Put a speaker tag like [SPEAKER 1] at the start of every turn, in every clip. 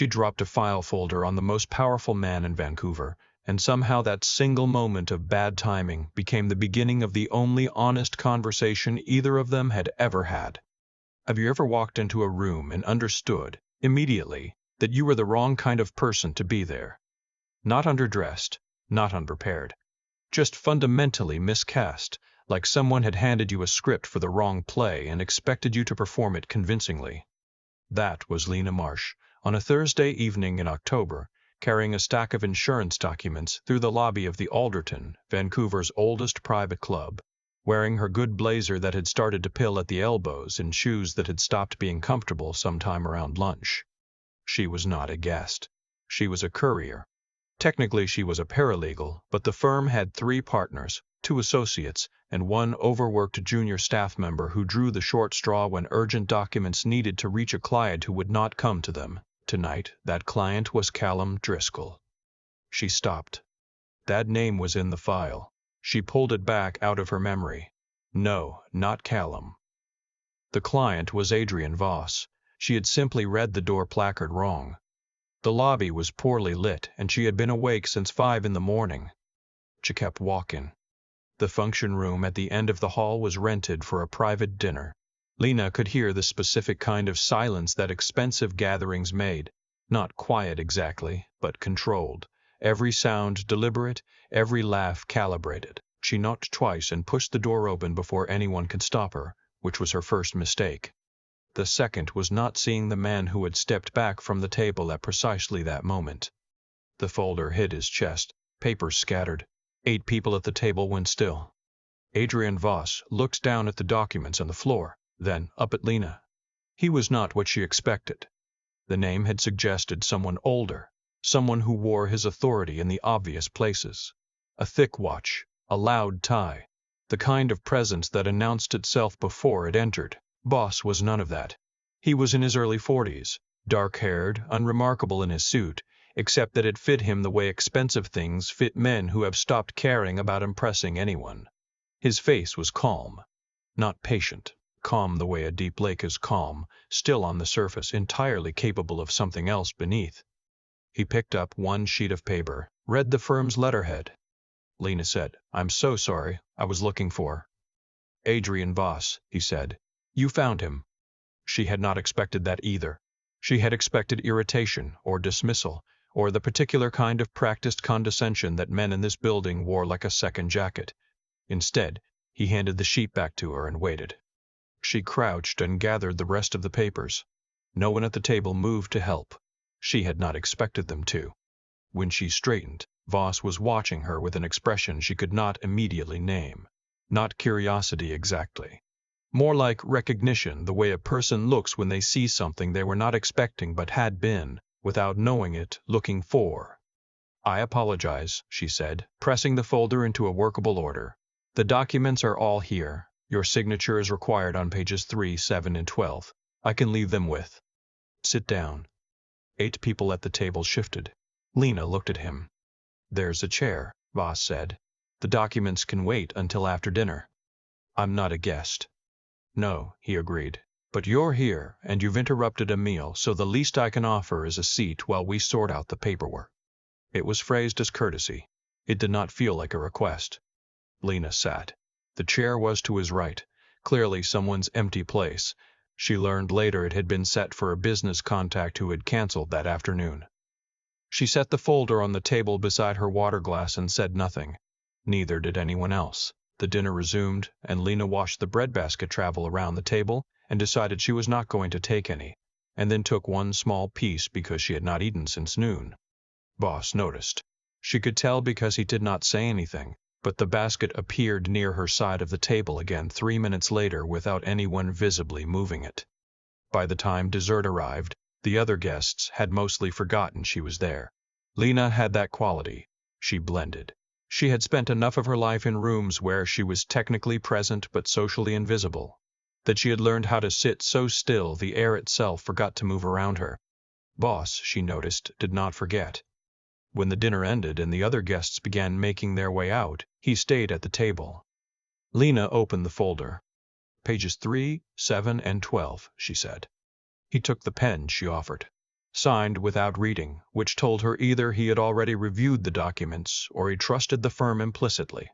[SPEAKER 1] She dropped a file folder on the most powerful man in Vancouver, and somehow that single moment of bad timing became the beginning of the only honest conversation either of them had ever had. Have you ever walked into a room and understood, immediately, that you were the wrong kind of person to be there? Not underdressed, not unprepared. Just fundamentally miscast, like someone had handed you a script for the wrong play and expected you to perform it convincingly. That was Lena Marsh, on a Thursday evening in October, carrying a stack of insurance documents through the lobby of the Alderton, Vancouver's oldest private club, wearing her good blazer that had started to pill at the elbows and shoes that had stopped being comfortable sometime around lunch. She was not a guest. She was a courier. Technically she was a paralegal, but the firm had 3 partners, 2 associates, and 1 overworked junior staff member who drew the short straw when urgent documents needed to reach a client who would not come to them. Tonight, that client was Callum Driscoll. She stopped. That name was in the file. She pulled it back out of her memory. No, not Callum. The client was Adrian Voss. She had simply read the door placard wrong. The lobby was poorly lit, and she had been awake since 5 in the morning. She kept walking. The function room at the end of the hall was rented for a private dinner. Lena could hear the specific kind of silence that expensive gatherings made. Not quiet exactly, but controlled. Every sound deliberate, every laugh calibrated. She knocked twice and pushed the door open before anyone could stop her, which was her first mistake. The second was not seeing the man who had stepped back from the table at precisely that moment. The folder hid his chest, papers scattered. 8 people at the table went still. Adrian Voss looked down at the documents on the floor, then up at Lena. He was not what she expected. The name had suggested someone older, someone who wore his authority in the obvious places. A thick watch, a loud tie, the kind of presence that announced itself before it entered. Voss was none of that. He was in his early 40s, dark-haired, unremarkable in his suit, except that it fit him the way expensive things fit men who have stopped caring about impressing anyone. His face was calm, not patient, calm the way a deep lake is calm, still on the surface, entirely capable of something else beneath. He picked up 1 sheet of paper, read the firm's letterhead. Lena said, "I'm so sorry, I was looking for Adrian Voss," he said. "You found him." She had not expected that either. She had expected irritation or dismissal, or the particular kind of practiced condescension that men in this building wore like a second jacket. Instead, he handed the sheet back to her and waited. She crouched and gathered the rest of the papers. No one at the table moved to help. She had not expected them to. When she straightened, Voss was watching her with an expression she could not immediately name. Not curiosity exactly. More like recognition, the way a person looks when they see something they were not expecting but had been, without knowing it, looking for. "I apologize," she said, pressing the folder into a workable order. "The documents are all here. Your signature is required on pages 3, 7, and 12. I can leave them with." "Sit down." 8 people at the table shifted. Lena looked at him. "There's a chair," Voss said. "The documents can wait until after dinner." "I'm not a guest." "No," he agreed. "But you're here, and you've interrupted a meal, so the least I can offer is a seat while we sort out the paperwork." It was phrased as courtesy. It did not feel like a request. Lena sat. The chair was to his right, clearly someone's empty place. She learned later it had been set for a business contact who had canceled that afternoon. She set the folder on the table beside her water glass and said nothing. Neither did anyone else. The dinner resumed, and Lena watched the breadbasket travel around the table and decided she was not going to take any, and then took 1 small piece because she had not eaten since noon. Voss noticed. She could tell because he did not say anything, but the basket appeared near her side of the table again 3 minutes later without anyone visibly moving it. By the time dessert arrived, the other guests had mostly forgotten she was there. Lena had that quality. She blended. She had spent enough of her life in rooms where she was technically present but socially invisible, that she had learned how to sit so still the air itself forgot to move around her. Voss, she noticed, did not forget. When the dinner ended and the other guests began making their way out, he stayed at the table. Lena opened the folder. "Pages 3, 7, and 12, she said. He took the pen she offered. signed without reading, which told her either he had already reviewed the documents or he trusted the firm implicitly.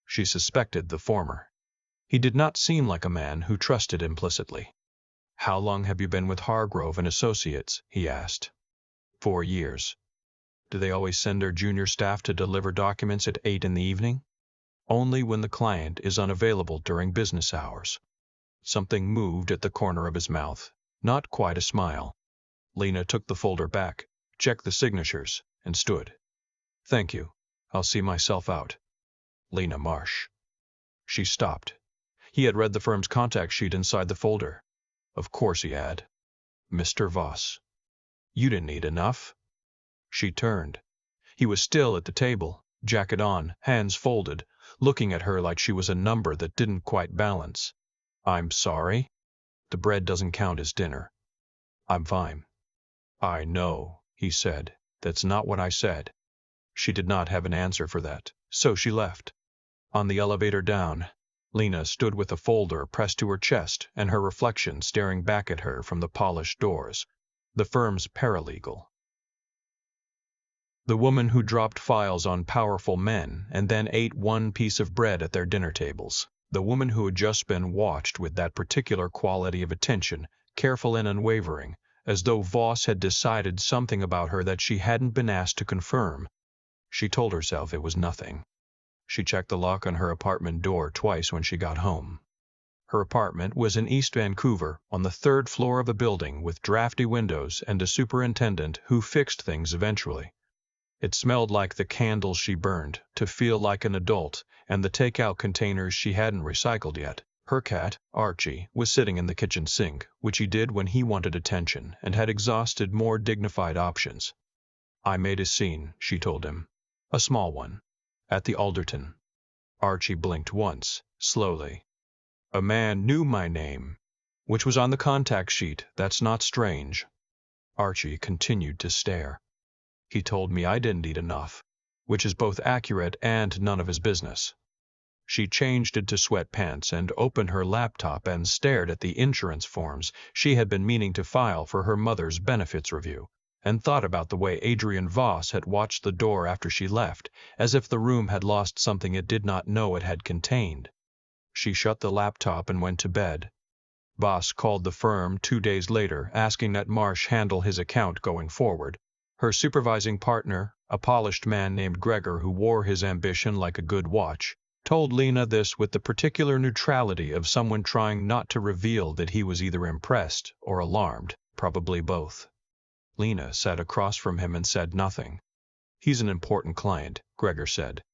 [SPEAKER 1] She suspected the former. He did not seem like a man who trusted implicitly. "How long have you been with Hargrove and Associates?" he asked. 4 years. "Do they always send their junior staff to deliver documents at 8 in the evening?" "Only when the client is unavailable during business hours." Something moved at the corner of his mouth, not quite a smile. Lena took the folder back, checked the signatures, and stood. "Thank you. I'll see myself out. Lena Marsh." She stopped. He had read the firm's contact sheet inside the folder. Of course he had. Mr. Voss. "You didn't eat enough." She turned. He was still at the table, jacket on, hands folded, looking at her like she was a number that didn't quite balance. "I'm sorry. The bread doesn't count as dinner." "I'm fine." "I know," he said. "That's not what I said." She did not have an answer for that, so she left. On the elevator down, Lena stood with a folder pressed to her chest and her reflection staring back at her from the polished doors. The firm's paralegal. The woman who dropped files on powerful men and then ate one piece of bread at their dinner tables. The woman who had just been watched with that particular quality of attention, careful and unwavering, as though Voss had decided something about her that she hadn't been asked to confirm. She told herself it was nothing. She checked the lock on her apartment door twice when she got home. Her apartment was in East Vancouver, on the 3rd floor of a building with drafty windows and a superintendent who fixed things eventually. It smelled like the candles she burned to feel like an adult and the takeout containers she hadn't recycled yet. Her cat, Archie, was sitting in the kitchen sink, which he did when he wanted attention and had exhausted more dignified options. "I made a scene," she told him. "A small one. At the Alderton." Archie blinked once, slowly. "A man knew my name, which was on the contact sheet. That's not strange." Archie continued to stare. "He told me I didn't eat enough, which is both accurate and none of his business." She changed into sweatpants and opened her laptop and stared at the insurance forms she had been meaning to file for her mother's benefits review, and thought about the way Adrian Voss had watched the door after she left, as if the room had lost something it did not know it had contained. She shut the laptop and went to bed. Voss called the firm 2 days later, asking that Marsh handle his account going forward. Her supervising partner, a polished man named Gregor who wore his ambition like a good watch, told Lena this with the particular neutrality of someone trying not to reveal that he was either impressed or alarmed, probably both. Lena sat across from him and said nothing. "He's an important client," Gregor said.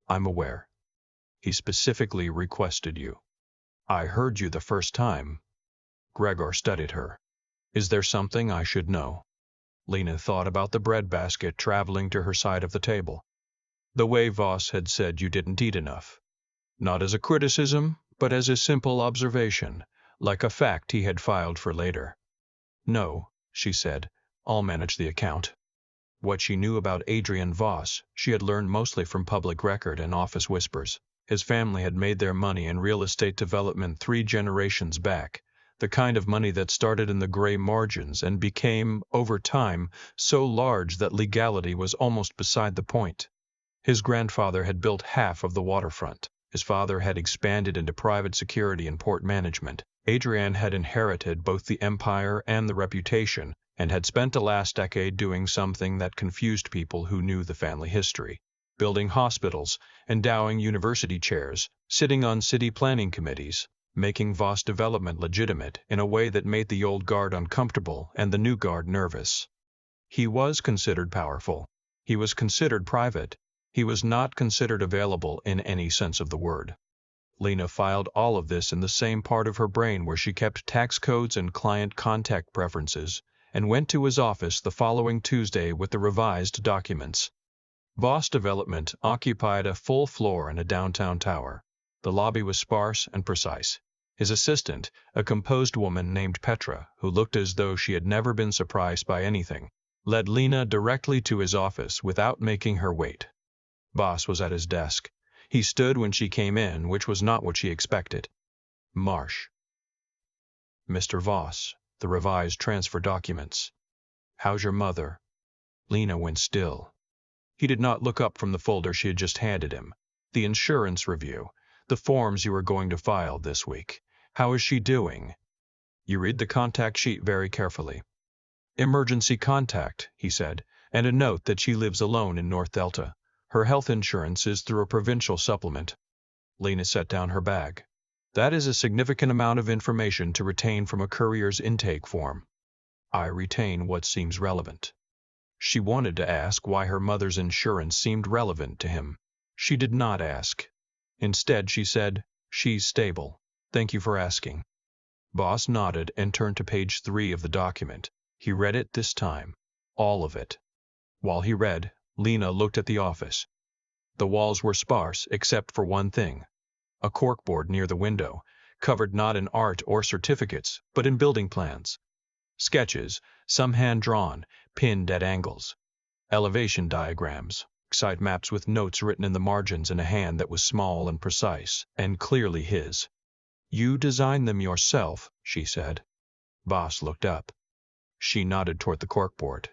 [SPEAKER 1] "I'm aware. He specifically requested you." "I heard you the first time." Gregor studied her. "Is there something I should know?" Lena thought about the breadbasket traveling to her side of the table. The way Voss had said you didn't eat enough. Not as a criticism, but as a simple observation, like a fact he had filed for later. "No," she said. "I'll manage the account." What she knew about Adrian Voss, she had learned mostly from public record and office whispers. His family had made their money in real estate development 3 generations back, the kind of money that started in the gray margins and became, over time, so large that legality was almost beside the point. His grandfather had built half of the waterfront. His father had expanded into private security and port management. Adrian had inherited both the empire and the reputation, and had spent the last decade doing something that confused people who knew the family history. Building hospitals, endowing university chairs, sitting on city planning committees, making Voss Development legitimate in a way that made the old guard uncomfortable and the new guard nervous. He was considered powerful. He was considered private. He was not considered available in any sense of the word. Lena filed all of this in the same part of her brain where she kept tax codes and client contact preferences, and went to his office the following Tuesday with the revised documents. Voss Development occupied a full floor in a downtown tower. The lobby was sparse and precise. His assistant, a composed woman named Petra, who looked as though she had never been surprised by anything, led Lena directly to his office without making her wait. Voss was at his desk. He stood when she came in, which was not what she expected. "Marsh." "Mr. Voss, the revised transfer documents." How's your mother? Lena went still. He did not look up from the folder she had just handed him. The insurance review. The forms you were going to file this week. How is she doing? You read the contact sheet very carefully. Emergency contact, he said, and a note that she lives alone in North Delta. Her health insurance is through a provincial supplement. Lena set down her bag. That is a significant amount of information to retain from a courier's intake form. I retain what seems relevant. She wanted to ask why her mother's insurance seemed relevant to him. She did not ask. Instead, she said, "She's stable. Thank you for asking." Voss nodded and turned to page 3 of the document. He read it this time. All of it. While he read, Lena looked at the office. The walls were sparse except for one thing. A corkboard near the window, covered not in art or certificates, but in building plans. Sketches, some hand-drawn, pinned at angles. Elevation diagrams, site maps with notes written in the margins in a hand that was small and precise, and clearly his. You designed them yourself, she said. Voss looked up. She nodded toward the corkboard.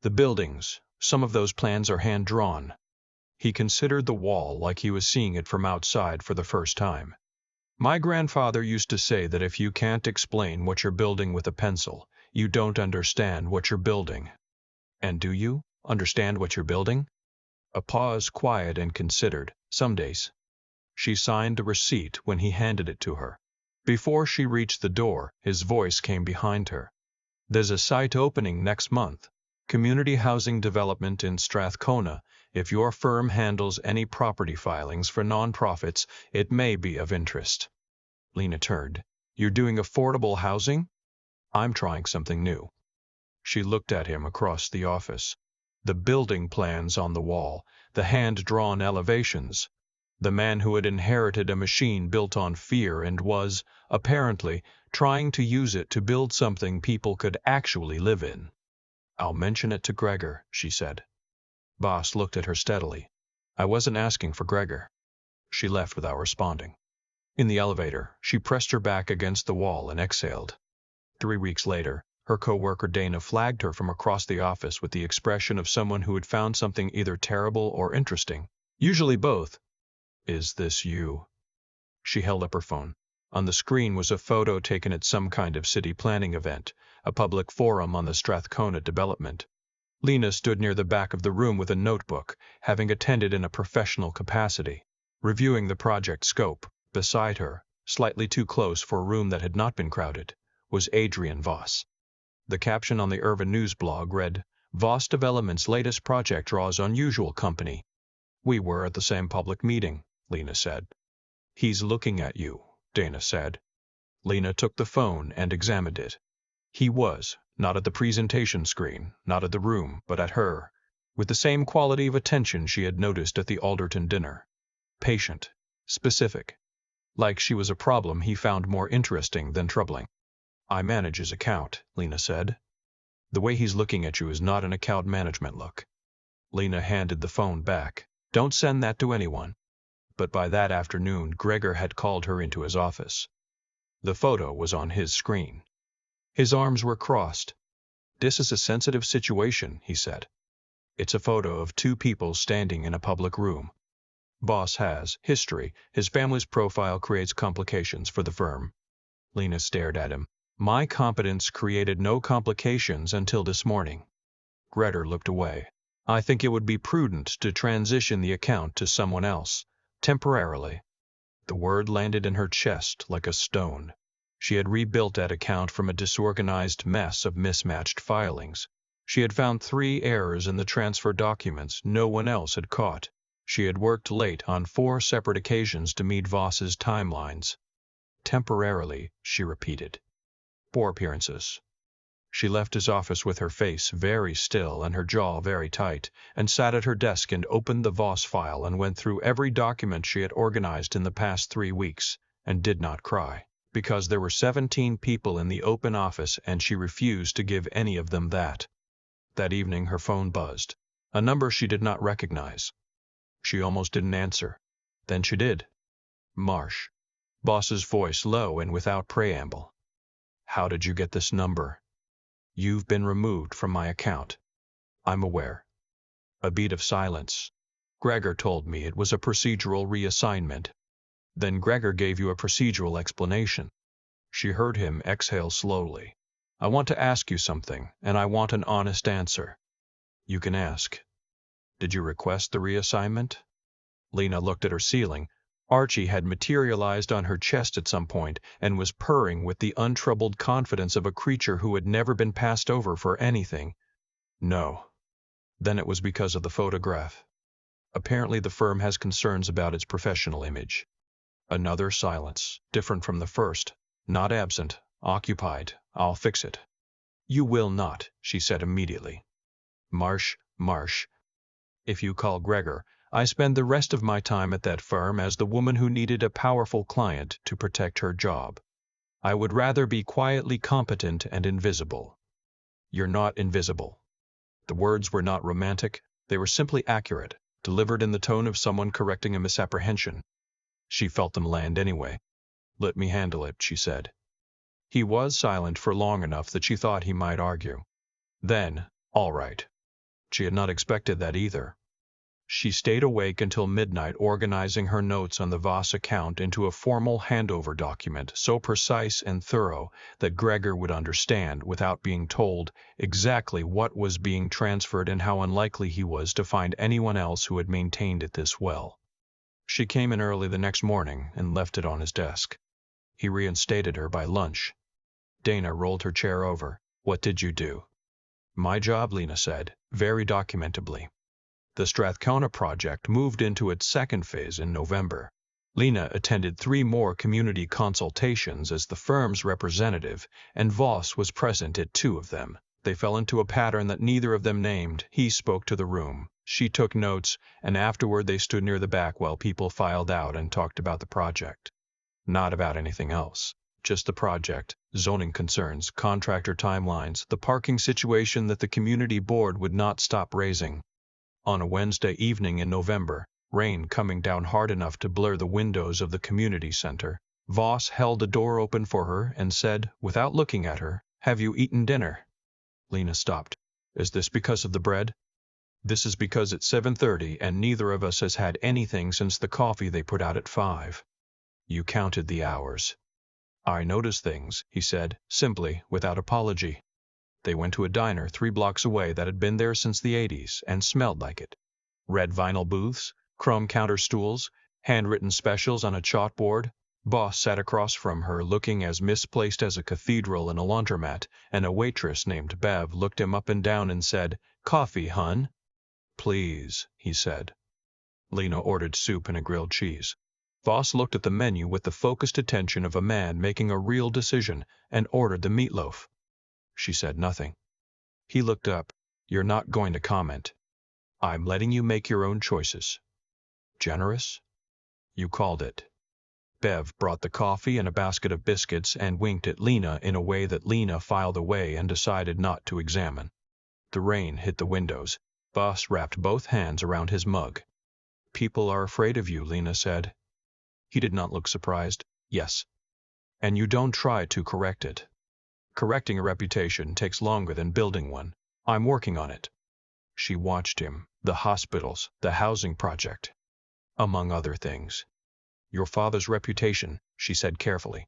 [SPEAKER 1] The buildings, some of those plans are hand-drawn. He considered the wall like he was seeing it from outside for the first time. My grandfather used to say that if you can't explain what you're building with a pencil, you don't understand what you're building. And do you understand what you're building? A pause, quiet and considered. Some days. She signed a receipt when he handed it to her. Before she reached the door, his voice came behind her. There's a site opening next month. Community housing development in Strathcona. If your firm handles any property filings for nonprofits, it may be of interest. Lena turned. You're doing affordable housing? I'm trying something new. She looked at him across the office. The building plans on the wall, the hand-drawn elevations. The man who had inherited a machine built on fear and was, apparently, trying to use it to build something people could actually live in. I'll mention it to Gregor, she said. Voss looked at her steadily. I wasn't asking for Gregor. She left without responding. In the elevator, she pressed her back against the wall and exhaled. 3 weeks later, her co-worker Dana flagged her from across the office with the expression of someone who had found something either terrible or interesting. Usually both. Is this you? She held up her phone. On the screen was a photo taken at some kind of city planning event, a public forum on the Strathcona development. Lena stood near the back of the room with a notebook, having attended in a professional capacity, reviewing the project scope. Beside her, slightly too close for a room that had not been crowded, was Adrian Voss. The caption on the Irvine News blog read, Voss Development's latest project draws unusual company. We were at the same public meeting, Lena said. He's looking at you, Dana said. Lena took the phone and examined it. He was, not at the presentation screen, not at the room, but at her, with the same quality of attention she had noticed at the Alderton dinner. Patient, specific. Like she was a problem he found more interesting than troubling. I manage his account, Lena said. The way he's looking at you is not an account management look. Lena handed the phone back. Don't send that to anyone. But by that afternoon, Gregor had called her into his office. The photo was on his screen. His arms were crossed. This is a sensitive situation, he said. It's a photo of 2 people standing in a public room. Voss has history. His family's profile creates complications for the firm. Lena stared at him. My competence created no complications until this morning. Gregor looked away. I think it would be prudent to transition the account to someone else, temporarily. The word landed in her chest like a stone. She had rebuilt that account from a disorganized mess of mismatched filings. She had found 3 errors in the transfer documents no one else had caught. She had worked late on 4 separate occasions to meet Voss's timelines. Temporarily, she repeated. 4 appearances. She left his office with her face very still and her jaw very tight, and sat at her desk and opened the Voss file and went through every document she had organized in the past 3 weeks, and did not cry, because there were 17 people in the open office and she refused to give any of them that. That evening her phone buzzed, a number she did not recognize. She almost didn't answer. Then she did. Marsh. Voss's voice low and without preamble. How did you get this number? You've been removed from my account. I'm aware. A beat of silence. Gregor told me it was a procedural reassignment. Then Gregor gave you a procedural explanation. She heard him exhale slowly. I want to ask you something, and I want an honest answer. You can ask. Did you request the reassignment? Lena looked at her ceiling. Archie had materialized on her chest at some point and was purring with the untroubled confidence of a creature who had never been passed over for anything. No. Then it was because of the photograph. Apparently the firm has concerns about its professional image. Another silence, different from the first. Not absent, occupied. I'll fix it. You will not, she said immediately. Marsh. If you call Gregor, I spend the rest of my time at that firm as the woman who needed a powerful client to protect her job. I would rather be quietly competent and invisible. You're not invisible. The words were not romantic, they were simply accurate, delivered in the tone of someone correcting a misapprehension. She felt them land anyway. Let me handle it, she said. He was silent for long enough that she thought he might argue. Then, all right. She had not expected that either. She stayed awake until midnight organizing her notes on the Voss account into a formal handover document so precise and thorough that Gregor would understand, without being told, exactly what was being transferred and how unlikely he was to find anyone else who had maintained it this well. She came in early the next morning and left it on his desk. He reinstated her by lunch. Dana rolled her chair over. What did you do? My job, Lena said, very documentably. The Strathcona project moved into its second phase in November. Lena attended 3 more community consultations as the firm's representative, and Voss was present at 2 of them. They fell into a pattern that neither of them named. He spoke to the room. She took notes, and afterward they stood near the back while people filed out and talked about the project. Not about anything else. Just the project, zoning concerns, contractor timelines, the parking situation that the community board would not stop raising. On a Wednesday evening in November, rain coming down hard enough to blur the windows of the community center, Voss held a door open for her and said, without looking at her, "Have you eaten dinner?" Lena stopped. Is this because of the bread? This is because it's 7:30 and neither of us has had anything since the coffee they put out at 5. You counted the hours. I noticed things, he said, simply, without apology. They went to a diner 3 blocks away that had been there since the 80s and smelled like it. Red vinyl booths, chrome counter stools, handwritten specials on a chalkboard. Voss sat across from her looking as misplaced as a cathedral in a laundromat, and a waitress named Bev looked him up and down and said, "Coffee, hun?" "Please," he said. Lena ordered soup and a grilled cheese. Voss looked at the menu with the focused attention of a man making a real decision and ordered the meatloaf. She said nothing. He looked up. You're not going to comment. I'm letting you make your own choices. Generous? You called it. Bev brought the coffee and a basket of biscuits and winked at Lena in a way that Lena filed away and decided not to examine. The rain hit the windows. Voss wrapped both hands around his mug. People are afraid of you, Lena said. He did not look surprised. Yes. And you don't try to correct it. Correcting a reputation takes longer than building one. I'm working on it. She watched him. The hospitals, the housing project. Among other things. Your father's reputation, she said carefully.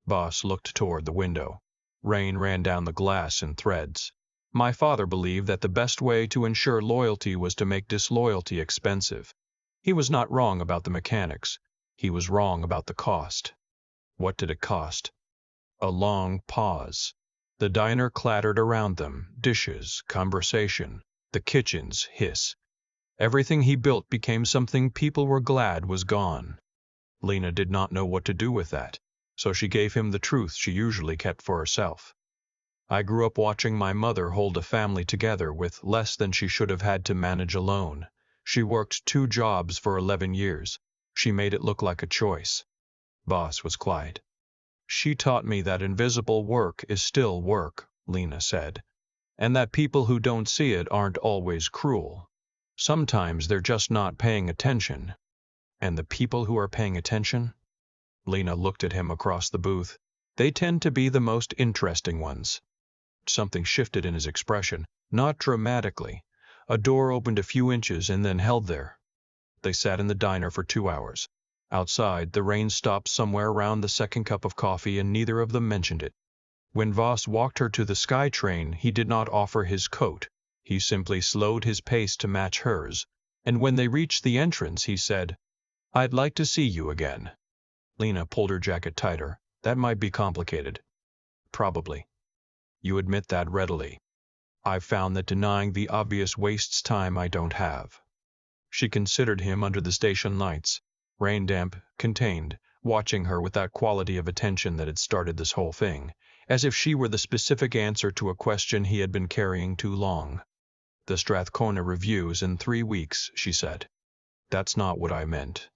[SPEAKER 1] Voss looked toward the window. Rain ran down the glass in threads. My father believed that the best way to ensure loyalty was to make disloyalty expensive. He was not wrong about the mechanics. He was wrong about the cost. What did it cost? A long pause. The diner clattered around them, dishes, conversation, the kitchen's hiss. Everything he built became something people were glad was gone. Lena did not know what to do with that, so she gave him the truth she usually kept for herself. I grew up watching my mother hold a family together with less than she should have had to manage alone. She worked 2 jobs for 11 years. She made it look like a choice. Voss was quiet. She taught me that invisible work is still work, Lena said, and that people who don't see it aren't always cruel. Sometimes they're just not paying attention. And the people who are paying attention? Lena looked at him across the booth. They tend to be the most interesting ones. Something shifted in his expression, not dramatically. A door opened a few inches and then held there. They sat in the diner for 2 hours. Outside, the rain stopped somewhere around the second cup of coffee, and neither of them mentioned it. When Voss walked her to the SkyTrain, he did not offer his coat. He simply slowed his pace to match hers, and when they reached the entrance, he said, "I'd like to see you again." Lena pulled her jacket tighter. "That might be complicated." "Probably. You admit that readily. I've found that denying the obvious wastes time I don't have." She considered him under the station lights, rain-damp, contained, watching her with that quality of attention that had started this whole thing, as if she were the specific answer to a question he had been carrying too long. "The Strathcona Review's in 3 weeks," she said. "That's not what I meant."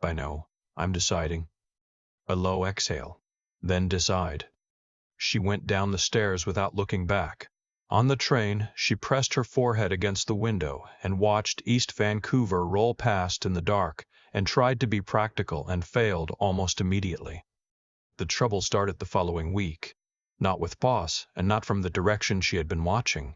[SPEAKER 1] "I know. I'm deciding." A low exhale. "Then decide." She went down the stairs without looking back. On the train, she pressed her forehead against the window and watched East Vancouver roll past in the dark, and tried to be practical and failed almost immediately. The trouble started the following week. Not with Voss, and not from the direction she had been watching.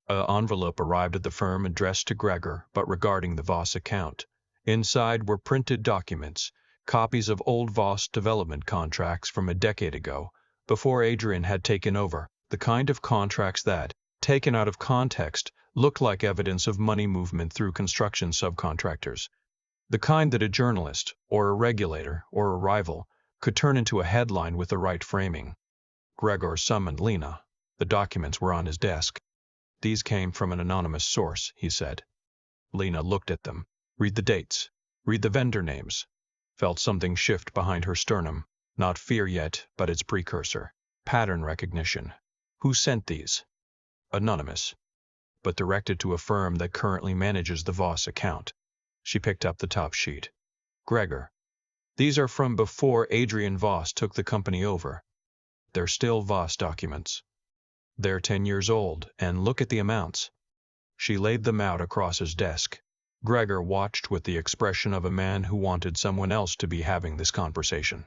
[SPEAKER 1] An envelope arrived at the firm addressed to Gregor, but regarding the Voss account. Inside were printed documents, copies of old Voss Development contracts from a decade ago, before Adrian had taken over, the kind of contracts that, taken out of context, looked like evidence of money movement through construction subcontractors. The kind that a journalist, or a regulator, or a rival, could turn into a headline with the right framing. Gregor summoned Lena. The documents were on his desk. "These came from an anonymous source," he said. Lena looked at them. "Read the dates. Read the vendor names." Felt something shift behind her sternum. Not fear yet, but its precursor. Pattern recognition. "Who sent these?" "Anonymous, but directed to a firm that currently manages the Voss account." She picked up the top sheet. "Gregor, these are from before Adrian Voss took the company over. They're still Voss documents. They're 10 years old, and look at the amounts." She laid them out across his desk. Gregor watched with the expression of a man who wanted someone else to be having this conversation.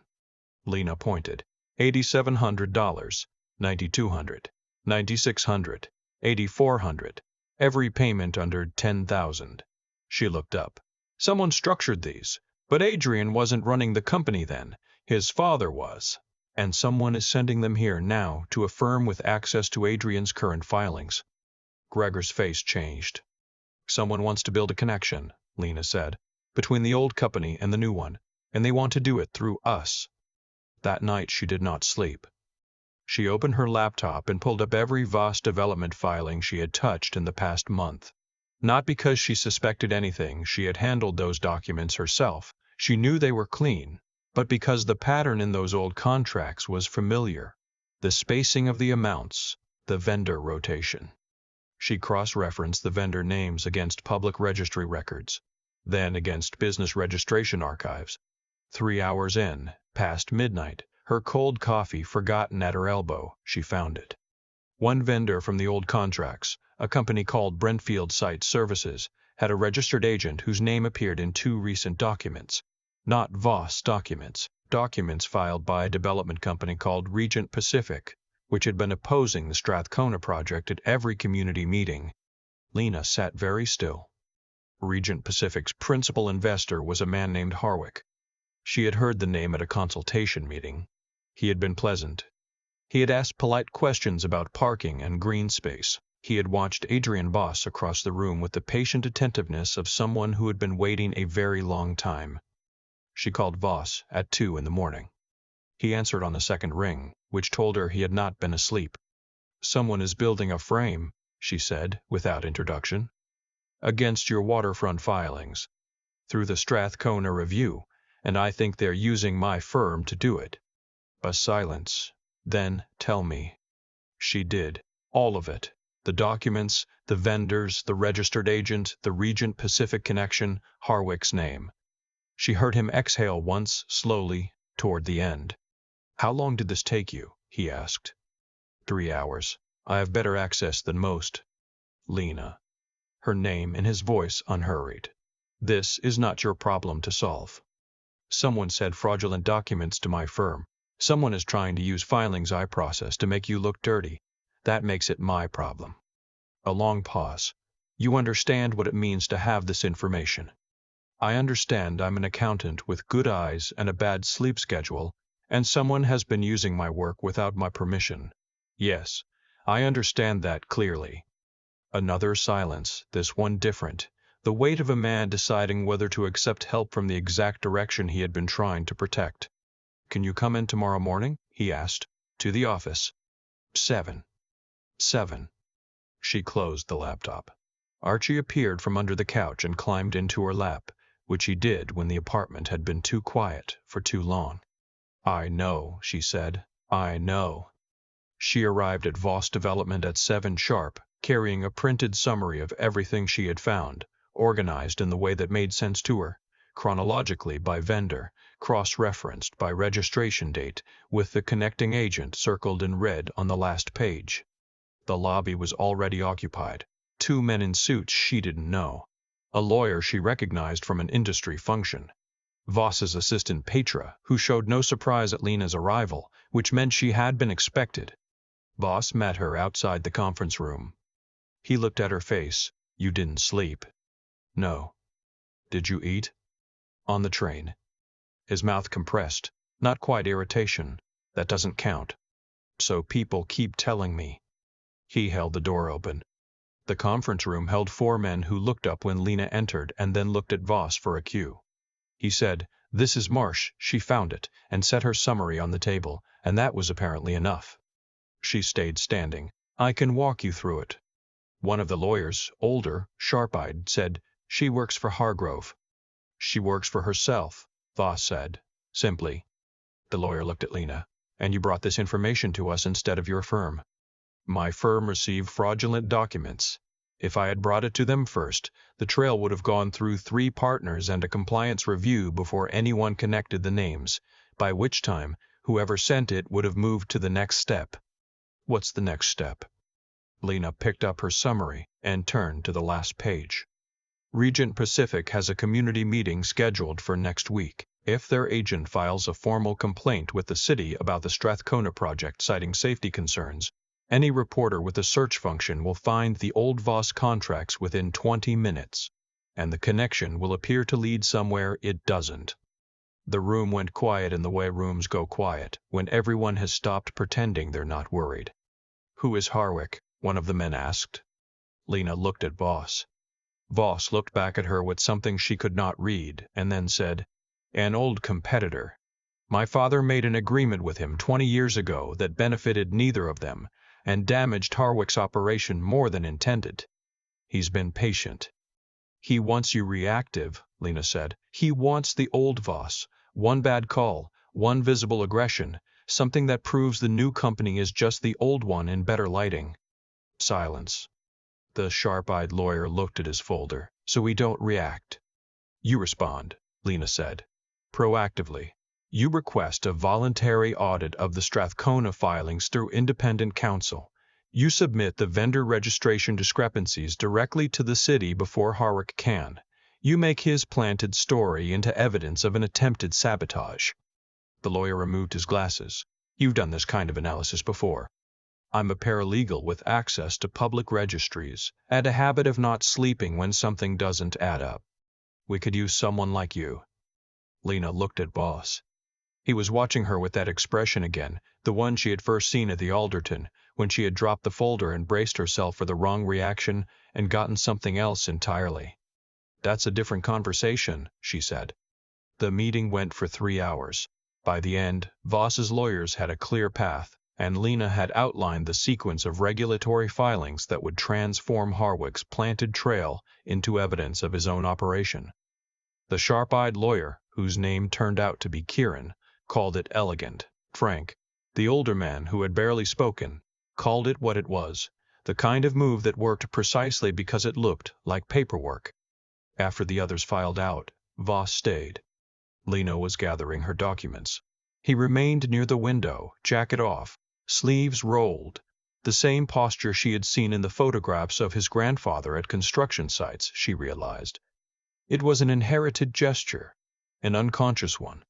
[SPEAKER 1] Lena pointed. $8,700, $9,200, $9,600, $8,400, every payment under $10,000. She looked up. "Someone structured these, but Adrian wasn't running the company then. His father was. And someone is sending them here now to a firm with access to Adrian's current filings." Gregor's face changed. "Someone wants to build a connection," Lena said, "between the old company and the new one, and they want to do it through us." That night she did not sleep. She opened her laptop and pulled up every Voss Development filing she had touched in the past month. Not because she suspected anything, she had handled those documents herself. She knew they were clean, but because the pattern in those old contracts was familiar. The spacing of the amounts, the vendor rotation. She cross-referenced the vendor names against public registry records, then against business registration archives. 3 hours in, past midnight, her cold coffee forgotten at her elbow, she found it. One vendor from the old contracts, a company called Brentfield Site Services, had a registered agent whose name appeared in 2 recent documents. Not Voss documents, documents filed by a development company called Regent Pacific, which had been opposing the Strathcona project at every community meeting. Lena sat very still. Regent Pacific's principal investor was a man named Harwick. She had heard the name at a consultation meeting. He had been pleasant. He had asked polite questions about parking and green space. He had watched Adrian Voss across the room with the patient attentiveness of someone who had been waiting a very long time. She called Voss at 2 in the morning. He answered on the second ring, which told her he had not been asleep. "Someone is building a frame," she said, without introduction, "against your waterfront filings, through the Strathcona Review, and I think they're using my firm to do it." A silence. Then, "Tell me." She did. All of it. The documents, the vendors, the registered agent, the Regent Pacific connection, Harwick's name. She heard him exhale once, slowly, toward the end. "How long did this take you?" he asked. 3 hours. "I have better access than most." "Lena." Her name and his voice unhurried. "This is not your problem to solve. Someone said fraudulent documents to my firm. Someone is trying to use filings I processed to make you look dirty. That makes it my problem. A long pause. You understand what it means to have this information. I understand I'm an accountant with good eyes and a bad sleep schedule, and someone has been using my work without my permission. Yes, I understand that clearly. Another silence, this one different, the weight of a man deciding whether to accept help from the exact direction he had been trying to protect. Can you come in tomorrow morning? He asked. To the office. 7. She closed the laptop. Archie appeared from under the couch and climbed into her lap, which he did when the apartment had been too quiet for too long. I know, she said. I know. She arrived at Voss Development at 7 sharp, carrying a printed summary of everything she had found, organized in the way that made sense to her, chronologically by vendor, cross-referenced by registration date, with the connecting agent circled in red on the last page. The lobby was already occupied. 2 men in suits she didn't know. A lawyer she recognized from an industry function. Voss's assistant Petra, who showed no surprise at Lena's arrival, which meant she had been expected. Voss met her outside the conference room. He looked at her face. You didn't sleep. No. Did you eat? On the train. His mouth compressed. Not quite irritation. That doesn't count. So people keep telling me. He held the door open. The conference room held 4 men who looked up when Lena entered and then looked at Voss for a cue. He said, "This is Marsh, she found it," and set her summary on the table, and that was apparently enough. She stayed standing. I can walk you through it. One of the lawyers, older, sharp-eyed, said, "She works for Hargrove." "She works for herself," Voss said, simply. The lawyer looked at Lena. "And you brought this information to us instead of your firm." "My firm received fraudulent documents. If I had brought it to them first, the trail would have gone through 3 partners and a compliance review before anyone connected the names, by which time whoever sent it would have moved to the next step." "What's the next step?" Lena picked up her summary and turned to the last page. "Regent Pacific has a community meeting scheduled for next week. If their agent files a formal complaint with the city about the Strathcona project citing safety concerns, any reporter with a search function will find the old Voss contracts within 20 minutes, and the connection will appear to lead somewhere it doesn't." The room went quiet in the way rooms go quiet, when everyone has stopped pretending they're not worried. "Who is Harwick?" one of the men asked. Lena looked at Voss. Voss looked back at her with something she could not read, and then said, "An old competitor. My father made an agreement with him 20 years ago that benefited neither of them, and damaged Harwick's operation more than intended. He's been patient." "He wants you reactive," Lena said. "He wants the old Voss. One bad call, one visible aggression, something that proves the new company is just the old one in better lighting." Silence. The sharp-eyed lawyer looked at his folder. "So we don't react." "You respond," Lena said. "Proactively. You request a voluntary audit of the Strathcona filings through independent counsel. You submit the vendor registration discrepancies directly to the city before Harwick can. You make his planted story into evidence of an attempted sabotage." The lawyer removed his glasses. "You've done this kind of analysis before." "I'm a paralegal with access to public registries and a habit of not sleeping when something doesn't add up. We could use someone like you." Lena looked at Voss. He was watching her with that expression again, the one she had first seen at the Alderton, when she had dropped the folder and braced herself for the wrong reaction and gotten something else entirely. "That's a different conversation," she said. The meeting went for 3 hours. By the end, Voss's lawyers had a clear path, and Lena had outlined the sequence of regulatory filings that would transform Harwick's planted trail into evidence of his own operation. The sharp-eyed lawyer, whose name turned out to be Kieran, called it elegant. Frank, the older man who had barely spoken, called it what it was, the kind of move that worked precisely because it looked like paperwork. After the others filed out, Voss stayed. Lena was gathering her documents. He remained near the window, jacket off, sleeves rolled, the same posture she had seen in the photographs of his grandfather at construction sites, she realized. It was an inherited gesture, an unconscious one.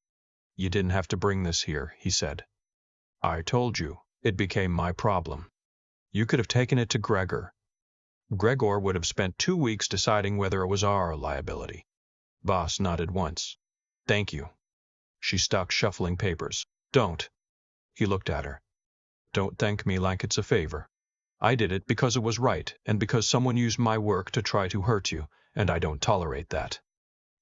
[SPEAKER 1] "You didn't have to bring this here," he said. "I told you, it became my problem." You could have taken it to Gregor. Gregor would have spent 2 weeks deciding whether it was our liability. Voss nodded once. Thank you. She stopped shuffling papers. Don't. He looked at her. Don't thank me like it's a favor. I did it because it was right, and because someone used my work to try to hurt you, and I don't tolerate that.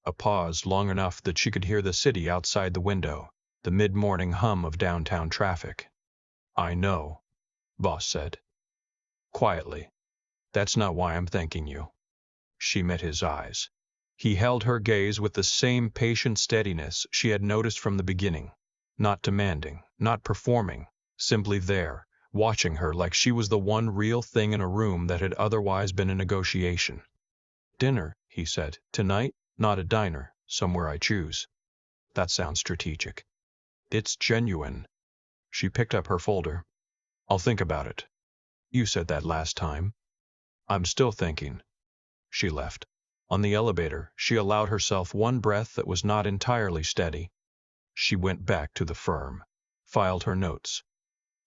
[SPEAKER 1] A pause long enough that she could hear the city outside the window, the mid-morning hum of downtown traffic. I know, Voss said. Quietly. That's not why I'm thanking you. She met his eyes. He held her gaze with the same patient steadiness she had noticed from the beginning. Not demanding, not performing, simply there, watching her like she was the one real thing in a room that had otherwise been a negotiation. Dinner, he said. Tonight, not a diner, somewhere I choose. That sounds strategic. It's genuine. She picked up her folder. I'll think about it. You said that last time. I'm still thinking. She left. On the elevator, she allowed herself one breath that was not entirely steady. She went back to the firm, filed her notes.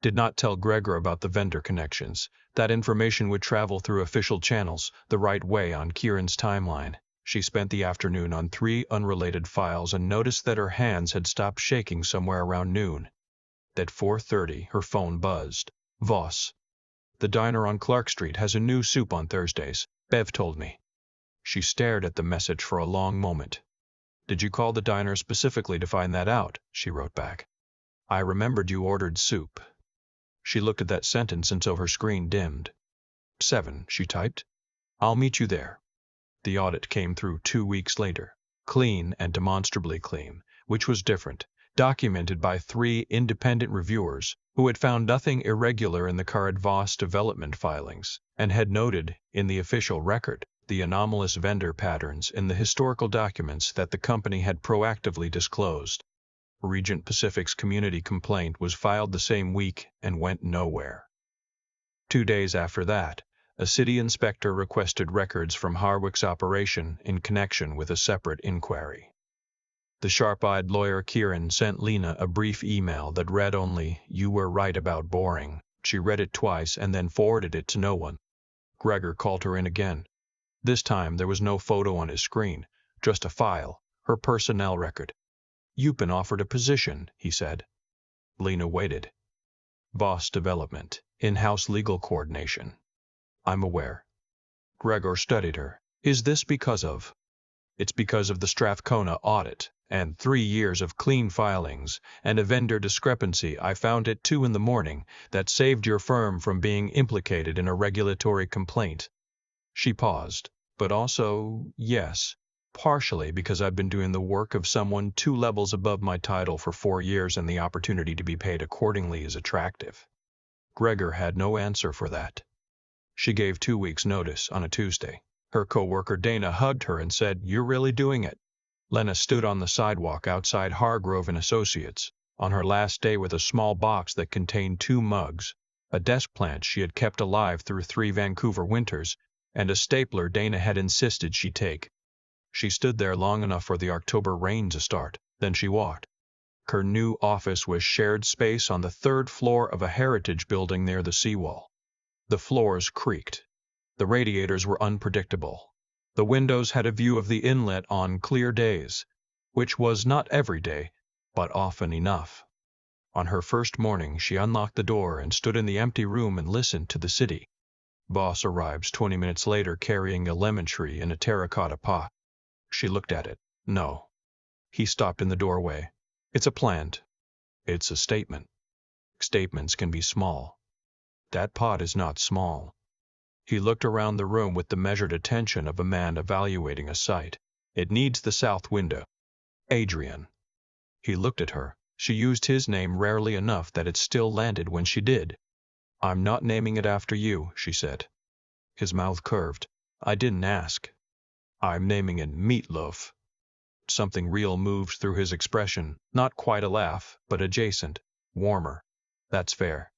[SPEAKER 1] Did not tell Gregor about the vendor connections. That information would travel through official channels, the right way on Kieran's timeline. She spent the afternoon on 3 unrelated files and noticed that her hands had stopped shaking somewhere around noon. At 4:30, her phone buzzed. Voss. The diner on Clark Street has a new soup on Thursdays, Bev told me. She stared at the message for a long moment. Did you call the diner specifically to find that out? She wrote back. I remembered you ordered soup. She looked at that sentence until her screen dimmed. 7, she typed. I'll meet you there. The audit came through 2 weeks later. Clean and demonstrably clean, which was different. Documented by 3 independent reviewers who had found nothing irregular in the current Voss Development filings and had noted, in the official record, the anomalous vendor patterns in the historical documents that the company had proactively disclosed. Regent Pacific's community complaint was filed the same week and went nowhere. 2 days after that, a city inspector requested records from Harwick's operation in connection with a separate inquiry. The sharp-eyed lawyer Kieran sent Lena a brief email that read only, "You were right about boring." She read it twice and then forwarded it to no one. Gregor called her in again. This time there was no photo on his screen, just a file, her personnel record. You've been offered a position, he said. Lena waited. Voss Development, in-house legal coordination. I'm aware. Gregor studied her. Is this because of? It's because of the Strathcona audit, and 3 years of clean filings, and a vendor discrepancy I found at 2 in the morning that saved your firm from being implicated in a regulatory complaint. She paused, but also, yes, partially because I've been doing the work of someone 2 levels above my title for 4 years and the opportunity to be paid accordingly is attractive. Gregor had no answer for that. She gave 2 weeks' notice on a Tuesday. Her co-worker Dana hugged her and said, "You're really doing it." Lena stood on the sidewalk outside Hargrove and Associates, on her last day with a small box that contained 2 mugs, a desk plant she had kept alive through 3 Vancouver winters, and a stapler Dana had insisted she take. She stood there long enough for the October rain to start, then she walked. Her new office was shared space on the 3rd floor of a heritage building near the seawall. The floors creaked. The radiators were unpredictable. The windows had a view of the inlet on clear days, which was not every day, but often enough. On her first morning, she unlocked the door and stood in the empty room and listened to the city. Voss arrives 20 minutes later carrying a lemon tree in a terracotta pot. She looked at it. No. He stopped in the doorway. It's a plant. It's a statement. Statements can be small. That pot is not small. He looked around the room with the measured attention of a man evaluating a site. It needs the south window. Adrian. He looked at her. She used his name rarely enough that it still landed when she did. I'm not naming it after you, she said. His mouth curved. I didn't ask. I'm naming it Meatloaf. Something real moved through his expression, not quite a laugh, but adjacent, warmer. That's fair.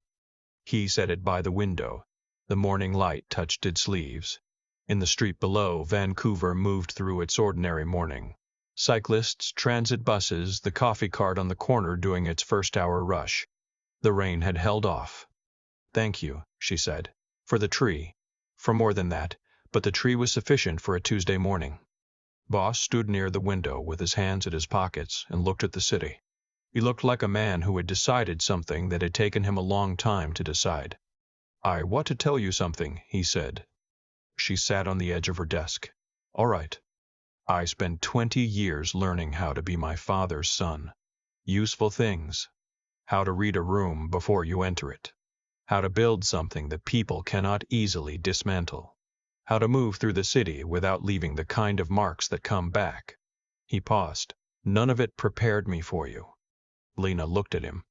[SPEAKER 1] He said it by the window. The morning light touched its leaves. In the street below, Vancouver moved through its ordinary morning. Cyclists, transit buses, the coffee cart on the corner doing its first-hour rush. The rain had held off. "Thank you," she said, "for the tree. For more than that, but the tree was sufficient for a Tuesday morning." Voss stood near the window with his hands in his pockets and looked at the city. He looked like a man who had decided something that had taken him a long time to decide. "I want to tell you something," he said. She sat on the edge of her desk. "All right. I spent 20 years learning how to be my father's son. Useful things. How to read a room before you enter it. How to build something that people cannot easily dismantle. How to move through the city without leaving the kind of marks that come back." He paused. "None of it prepared me for you." Lena looked at him.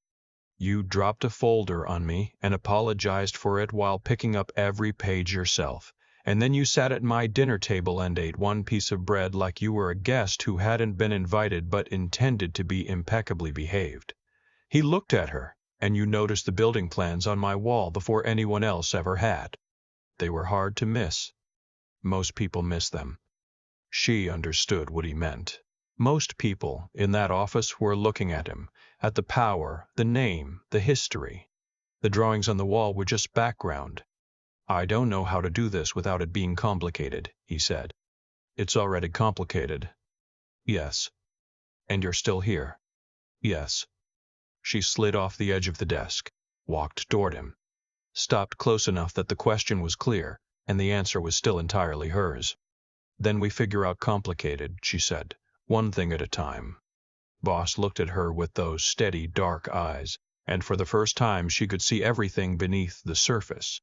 [SPEAKER 1] "You dropped a folder on me and apologized for it while picking up every page yourself. And then you sat at my dinner table and ate one piece of bread like you were a guest who hadn't been invited but intended to be impeccably behaved. He looked at her, and you noticed the building plans on my wall before anyone else ever had. They were hard to miss. Most people miss them." She understood what he meant. Most people in that office were looking at him, at the power, the name, the history. The drawings on the wall were just background. "I don't know how to do this without it being complicated," he said. "It's already complicated." "Yes." "And you're still here." "Yes." She slid off the edge of the desk, walked toward him, stopped close enough that the question was clear, and the answer was still entirely hers. "Then we figure out complicated," she said, "one thing at a time." Voss looked at her with those steady, dark eyes, and for the first time she could see everything beneath the surface.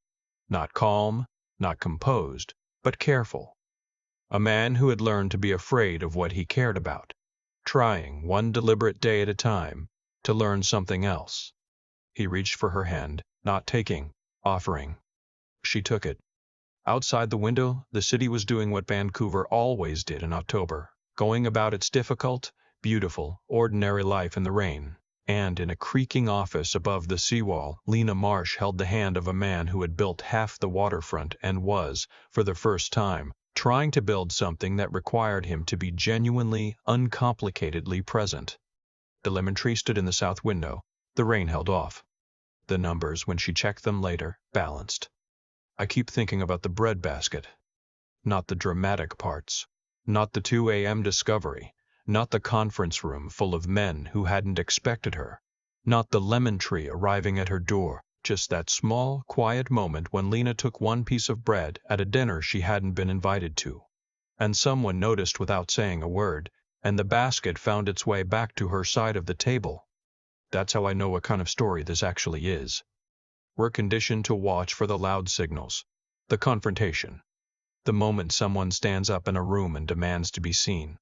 [SPEAKER 1] Not calm, not composed, but careful. A man who had learned to be afraid of what he cared about, trying, one deliberate day at a time, to learn something else. He reached for her hand, not taking, offering. She took it. Outside the window, the city was doing what Vancouver always did in October, going about its difficult, beautiful, ordinary life in the rain. And in a creaking office above the seawall, Lena Marsh held the hand of a man who had built half the waterfront and was, for the first time, trying to build something that required him to be genuinely, uncomplicatedly present. The lemon tree stood in the south window. The rain held off. The numbers, when she checked them later, balanced. "I keep thinking about the breadbasket. Not the dramatic parts. Not the 2 a.m. discovery. Not the conference room full of men who hadn't expected her. Not the lemon tree arriving at her door. Just that small, quiet moment when Lena took one piece of bread at a dinner she hadn't been invited to. And someone noticed without saying a word, and the basket found its way back to her side of the table. That's how I know what kind of story this actually is. We're conditioned to watch for the loud signals, the confrontation, the moment someone stands up in a room and demands to be seen.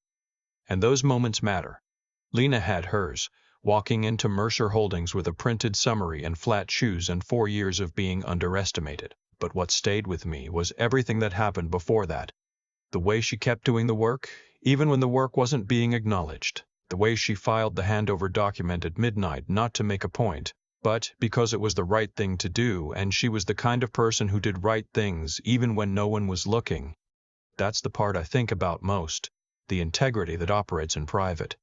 [SPEAKER 1] And those moments matter. Lena had hers, walking into Mercer Holdings with a printed summary and flat shoes and 4 years of being underestimated. But what stayed with me was everything that happened before that. The way she kept doing the work, even when the work wasn't being acknowledged. The way she filed the handover document at midnight, not to make a point, but because it was the right thing to do, and she was the kind of person who did right things even when no one was looking. That's the part I think about most, the integrity that operates in private.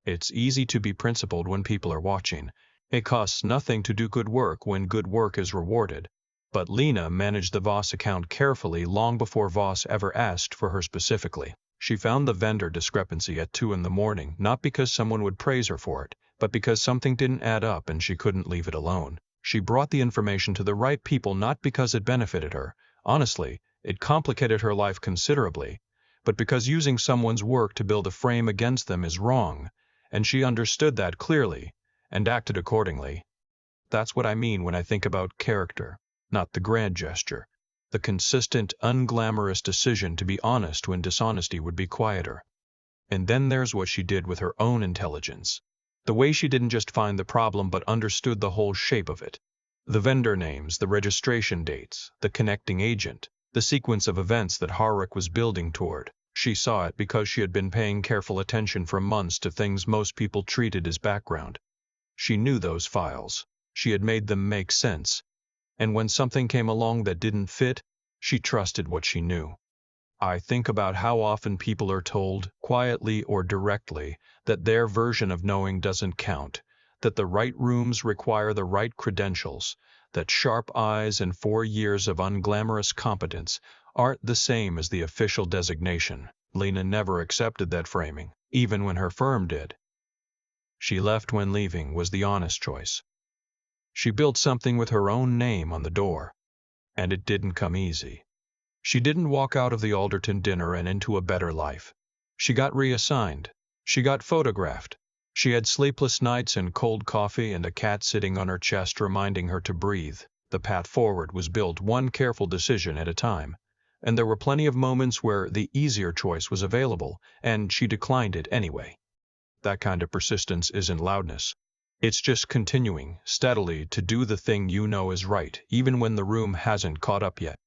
[SPEAKER 1] It's easy to be principled when people are watching. It costs nothing to do good work when good work is rewarded. But Lena managed the Voss account carefully long before Voss ever asked for her specifically. She found the vendor discrepancy at 2 a.m, not because someone would praise her for it, but because something didn't add up and she couldn't leave it alone. She brought the information to the right people not because it benefited her. Honestly, it complicated her life considerably, but because using someone's work to build a frame against them is wrong, and she understood that clearly, and acted accordingly. That's what I mean when I think about character, not the grand gesture. The consistent, unglamorous decision to be honest when dishonesty would be quieter. And then there's what she did with her own intelligence. The way she didn't just find the problem but understood the whole shape of it. The vendor names, the registration dates, the connecting agent, the sequence of events that Harwick was building toward. She saw it because she had been paying careful attention for months to things most people treated as background. She knew those files. She had made them make sense. And when something came along that didn't fit, she trusted what she knew. I think about how often people are told, quietly or directly, that their version of knowing doesn't count, that the right rooms require the right credentials, that sharp eyes and 4 years of unglamorous competence aren't the same as the official designation. Lena never accepted that framing, even when her firm did. She left when leaving was the honest choice. She built something with her own name on the door, and it didn't come easy. She didn't walk out of the Alderton dinner and into a better life. She got reassigned. She got photographed. She had sleepless nights and cold coffee and a cat sitting on her chest reminding her to breathe. The path forward was built one careful decision at a time, and there were plenty of moments where the easier choice was available, and she declined it anyway. That kind of persistence isn't loudness. It's just continuing, steadily, to do the thing you know is right, even when the room hasn't caught up yet.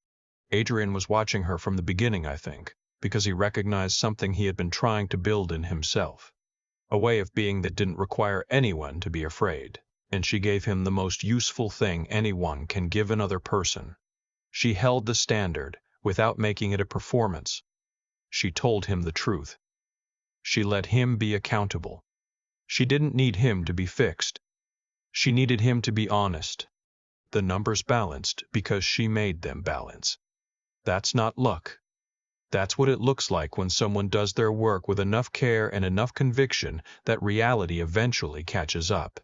[SPEAKER 1] Adrian was watching her from the beginning, I think, because he recognized something he had been trying to build in himself. A way of being that didn't require anyone to be afraid, and she gave him the most useful thing anyone can give another person. She held the standard, without making it a performance. She told him the truth. She let him be accountable. She didn't need him to be fixed. She needed him to be honest. The numbers balanced because she made them balance. That's not luck. That's what it looks like when someone does their work with enough care and enough conviction that reality eventually catches up.